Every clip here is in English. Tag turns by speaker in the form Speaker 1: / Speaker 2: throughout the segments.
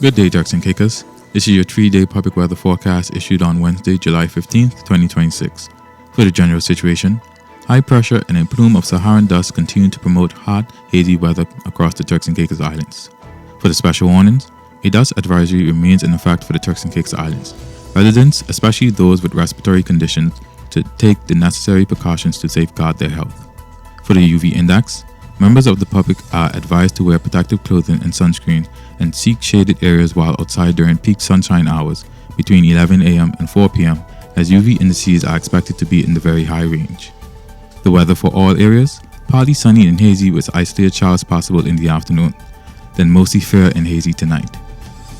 Speaker 1: Good day, Turks and Caicos. This is your 3-day public weather forecast issued on Wednesday, July 15th, 2026. For the general situation, high pressure and a plume of Saharan dust continue to promote hot, hazy weather across the Turks and Caicos Islands. For the special warnings, a dust advisory remains in effect for the Turks and Caicos Islands. Residents, especially those with respiratory conditions, to take the necessary precautions to safeguard their health. For the UV index, members of the public are advised to wear protective clothing and sunscreen and seek shaded areas while outside during peak sunshine hours between 11 a.m. and 4 p.m. as UV indices are expected to be in the very high range. The weather for all areas: partly sunny and hazy with isolated showers possible in the afternoon, then mostly fair and hazy tonight.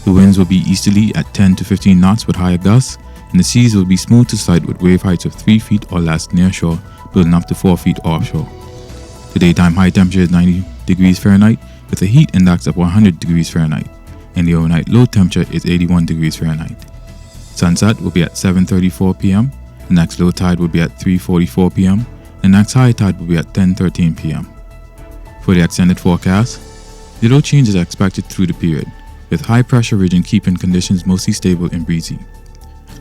Speaker 1: The winds will be easterly at 10 to 15 knots with higher gusts, and the seas will be smooth to sight with wave heights of 3 feet or less near shore, building up to 4 feet offshore. The daytime high temperature is 90 degrees Fahrenheit with a heat index of 100 degrees Fahrenheit, and the overnight low temperature is 81 degrees Fahrenheit. Sunset will be at 7:34 p.m., the next low tide will be at 3:44 p.m., the next high tide will be at 10:13 p.m. For the extended forecast, little change is expected through the period, with high pressure region keeping conditions mostly stable and breezy.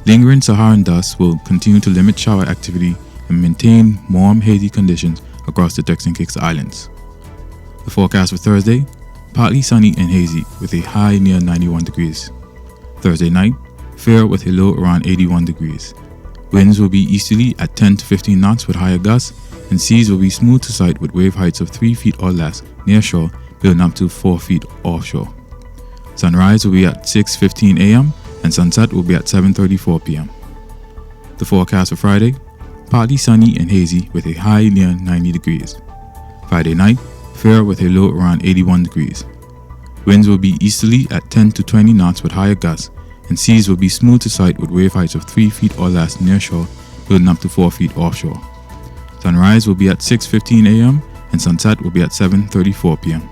Speaker 1: Lingering Saharan dust will continue to limit shower activity and maintain warm, hazy conditions across the Turks and Caicos Islands. The forecast for Thursday: partly sunny and hazy with a high near 91 degrees. Thursday night, fair with a low around 81 degrees. Winds will be easterly at 10 to 15 knots with higher gusts, and seas will be smooth to sight with wave heights of 3 feet or less near shore, building up to 4 feet offshore. Sunrise will be at 6:15 a.m. and sunset will be at 7:34 p.m. The forecast for Friday: partly sunny and hazy with a high near 90 degrees. Friday night, fair with a low around 81 degrees. Winds will be easterly at 10 to 20 knots with higher gusts, and seas will be smooth to sight with wave heights of 3 feet or less near shore, building up to 4 feet offshore. Sunrise will be at 6:15 a.m. and sunset will be at 7:34 p.m.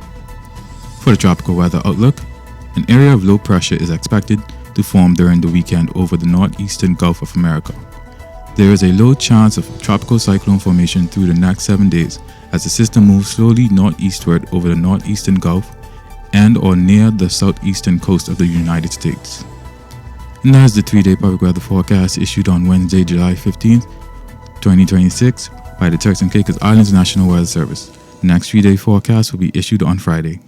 Speaker 1: For the tropical weather outlook, an area of low pressure is expected to form during the weekend over the northeastern Gulf of America. There is a low chance of tropical cyclone formation through the next 7 days as the system moves slowly northeastward over the northeastern Gulf and or near the southeastern coast of the United States. And that is the 3-day public weather forecast issued on Wednesday, July 15th, 2026 by the Turks and Caicos Islands National Weather Service. The next 3-day forecast will be issued on Friday.